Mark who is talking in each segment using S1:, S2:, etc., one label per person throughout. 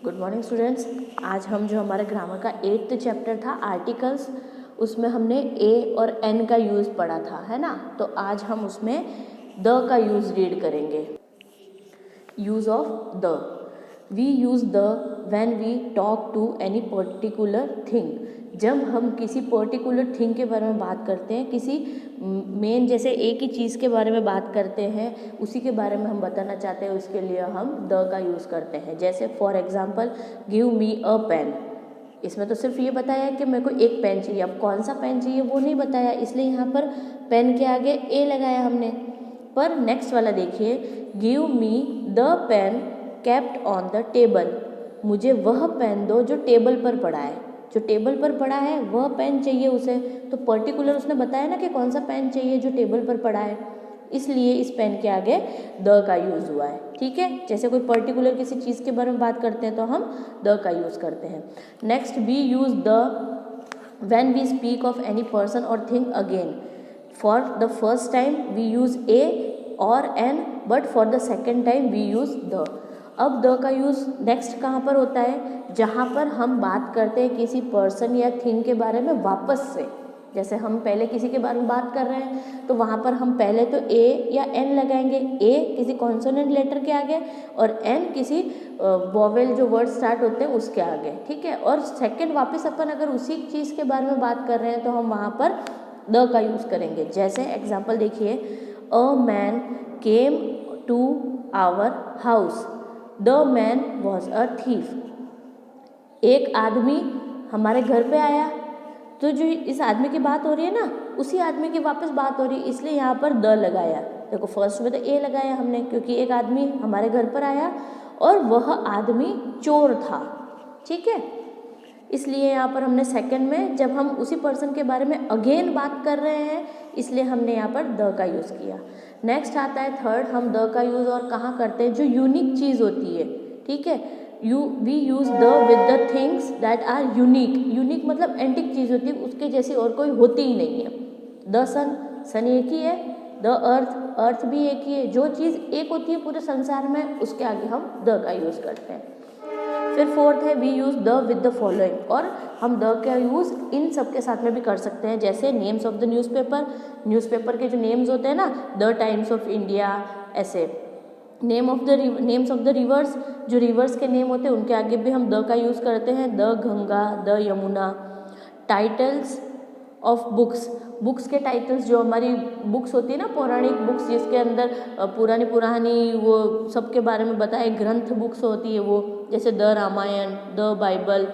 S1: Good morning students. आज हम जो हमारे ग्रामर का 8th चैप्टर था आर्टिकल्स, उसमें हमने ए और एन का यूज़ पढ़ा था, है ना। तो आज हम उसमें द का यूज़ रीड करेंगे। Use of the. We use the when we talk to any particular thing. जब हम किसी पर्टिकुलर थिंग के बारे में बात करते हैं, किसी मेन जैसे एक ही चीज़ के बारे में बात करते हैं, उसी के बारे में हम बताना चाहते हैं, उसके लिए हम द का यूज़ करते हैं। जैसे for example give me a pen. इसमें तो सिर्फ ये बताया है कि मेरे को एक पेन चाहिए। अब कौन सा पेन चाहिए वो नहीं बताया, इसलिए यहाँ पर पेन के आगे ए लगाया हमने। पर नेक्स्ट वाला देखिए, give me the pen kept on the table. मुझे वह पेन दो जो टेबल पर पड़ा है। जो टेबल पर पड़ा है वह पेन चाहिए उसे। तो पर्टिकुलर उसने बताया ना कि कौन सा पेन चाहिए जो टेबल पर पड़ा है, इसलिए इस पेन के आगे द का यूज़ हुआ है। ठीक है, जैसे कोई पर्टिकुलर किसी चीज़ के बारे में बात करते हैं तो हम द का यूज़ करते हैं। Next, we use the when we speak of any person or thing again. For the first time we use A or an, but for the second time we use the. अब the का use next कहाँ पर होता है? जहाँ पर हम बात करते हैं किसी पर्सन या थिंग के बारे में वापस से। जैसे हम पहले किसी के बारे में बात कर रहे हैं तो वहाँ पर हम पहले तो ए या एन लगाएंगे। ए किसी कॉन्सोनेंट लेटर के आगे और एन किसी वोवेल जो वर्ड स्टार्ट होते हैं उसके आगे। ठीक है, और सेकंड वापस अपन अगर उसी चीज़ के बारे में बात कर रहे हैं तो हम वहाँ पर द का यूज़ करेंगे। जैसे एग्जाम्पल देखिए, a man came to our house, the man was a thief. एक आदमी हमारे घर पे आया, तो जो इस आदमी की बात हो रही है ना, उसी आदमी की वापस बात हो रही है, इसलिए यहाँ पर द लगाया। देखो फर्स्ट में तो ए लगाया हमने क्योंकि एक आदमी हमारे घर पर आया और वह आदमी चोर था। ठीक है, इसलिए यहाँ पर हमने सेकंड में जब हम उसी पर्सन के बारे में अगेन बात कर रहे हैं, इसलिए हमने यहाँ पर द का यूज़ किया। नेक्स्ट आता है थर्ड, हम द का यूज़ और कहाँ करते हैं? जो यूनिक चीज़ होती है। ठीक है, we use the with the things that are unique. Unique मतलब एंटिक चीज़ होती है, उसके जैसी और कोई होती ही नहीं है। द सन, सन एक ही है। द अर्थ, अर्थ भी एक ही है। जो चीज़ एक होती है पूरे संसार में, उसके आगे हम द का यूज़ करते हैं। फिर फोर्थ है, we use the with the following. और हम द का यूज़ इन सब के साथ में भी कर सकते हैं। जैसे names of the newspaper, newspaper के जो नेम्स होते हैं ना, द टाइम्स ऑफ इंडिया, ऐसे नेम्स ऑफ द रिवर्स, जो रिवर्स के नेम होते हैं उनके आगे भी हम द का यूज़ करते हैं। The Ganga, the Yamuna. Titles of books, books के टाइटल्स, जो हमारी बुक्स होती है ना, पौराणिक बुक्स जिसके अंदर पुरानी वो सब के बारे में बताए, ग्रंथ बुक्स होती है वो, जैसे the Ramayan, the Bible.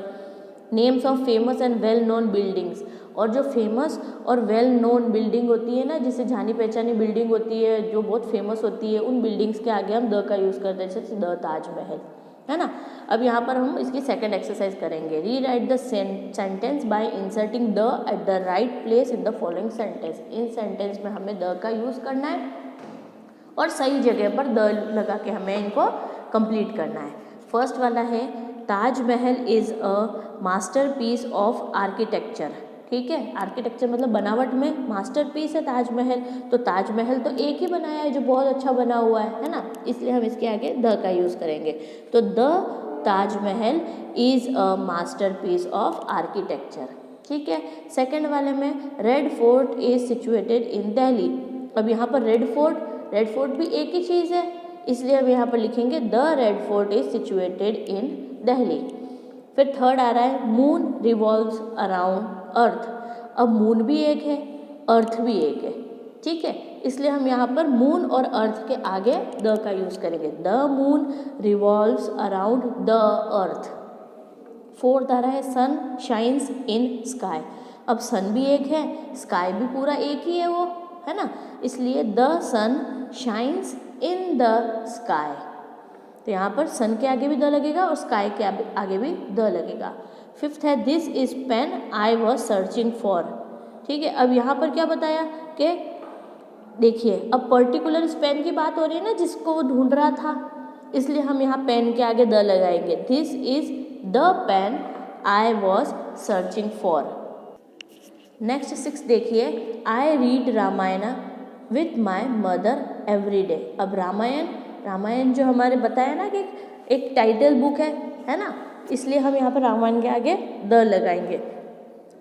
S1: Names of famous and well known buildings, और जो फेमस और वेल नोन बिल्डिंग होती है ना, जिसे जानी पहचानी बिल्डिंग होती है जो बहुत फेमस होती है, उन बिल्डिंग्स के आगे हम द का यूज़ करते हैं। जैसे द ताजमहल, है ना। अब यहाँ पर हम इसकी सेकंड एक्सरसाइज करेंगे। री right the sentence by inserting the at the right place in the following sentence. In sentence में हमें द का यूज़ करना है और सही जगह पर द लगा के हमें इनको कंप्लीट करना है। फर्स्ट वाला है, Taj Mahal is a masterpiece of architecture. ठीक है, आर्किटेक्चर मतलब बनावट में मास्टरपीस है ताजमहल। तो ताजमहल तो एक ही बनाया है जो बहुत अच्छा बना हुआ है ना, इसलिए हम इसके आगे द का यूज़ करेंगे। तो the Taj Mahal is a masterpiece of architecture. ठीक है, सेकंड वाले में, red fort is situated in Delhi. अब यहाँ पर रेड फोर्ट भी एक ही चीज़ है, इसलिए हम यहाँ पर लिखेंगे the red fort is situated in Delhi. फिर थर्ड आ रहा है, मून रिवॉल्व्स अराउंड अर्थ। अब मून भी एक है, अर्थ भी एक है। ठीक है, इसलिए हम यहाँ पर मून और अर्थ के आगे द का यूज़ करेंगे। The moon revolves around the earth. Fourth आ रहा है, सन शाइन्स इन स्काई। अब सन भी एक है, स्काई भी पूरा एक ही है वो, है ना, इसलिए the sun shines in the sky. तो यहाँ पर सन के आगे भी द लगेगा और स्काई के आगे भी द लगेगा। फिफ्थ है, this is pen I was searching for. ठीक है, अब यहाँ पर क्या बताया कि देखिए, अब पर्टिकुलर इस पेन की बात हो रही है ना जिसको वो ढूंढ रहा था, इसलिए हम यहाँ पेन के आगे द लगाएंगे। This is the pen I was searching for. Next 6 देखिए, I read Ramayan with my mother every day. अब रामायण जो हमारे बताया ना कि एक टाइटल बुक है है ना, इसलिए हम यहाँ पर रामायण के आगे द लगाएंगे।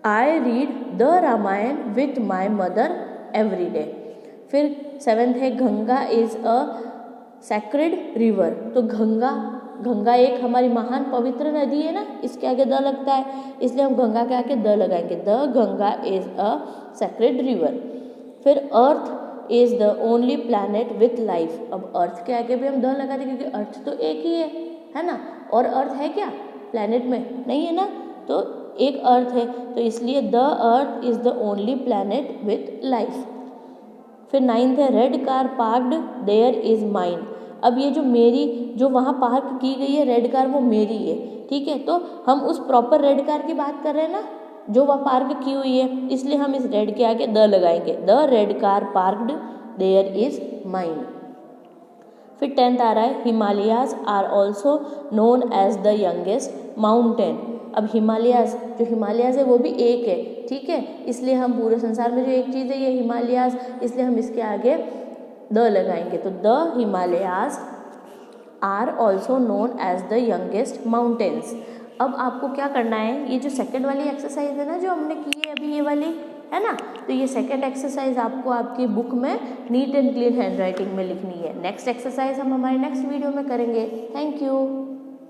S1: I read the Ramayan with my mother every day. फिर 7th है Ganga is a sacred river. तो गंगा एक हमारी महान पवित्र नदी है ना, इसके आगे द लगता है, इसलिए हम गंगा के आगे द लगाएंगे। The Ganga is a sacred river. फिर earth is the only planet with life. अब अर्थ के आगे भी हम द लगा देंगे क्योंकि अर्थ तो एक ही है ना, और अर्थ है क्या प्लैनेट में, नहीं है ना, तो एक अर्थ है, तो इसलिए the earth is the only planet with life. फिर 9th है red car parked there is mine. अब ये जो मेरी जो वहाँ पार्क की गई है रेड कार वो मेरी है, ठीक है, तो हम उस प्रॉपर रेड कार की बात कर रहे हैं ना जो वह पार्क की हुई है, इसलिए हम इस रेड के आगे द लगाएंगे। The red car parked there is mine. फिर 10th आ रहा है Himalayas are also known as the youngest mountain. अब हिमालयाज है वो भी एक है, ठीक है, इसलिए हम पूरे संसार में जो एक चीज़ है ये हिमालयाज, इसलिए हम इसके आगे द लगाएंगे। तो the Himalayas are also known as the youngest mountains. अब आपको क्या करना है, ये जो सेकंड वाली एक्सरसाइज है ना जो हमने की है अभी ये वाली, है ना, तो ये सेकंड एक्सरसाइज आपको आपकी बुक में neat and clean hand writing में लिखनी है। नेक्स्ट एक्सरसाइज हम हमारे नेक्स्ट वीडियो में करेंगे। Thank you.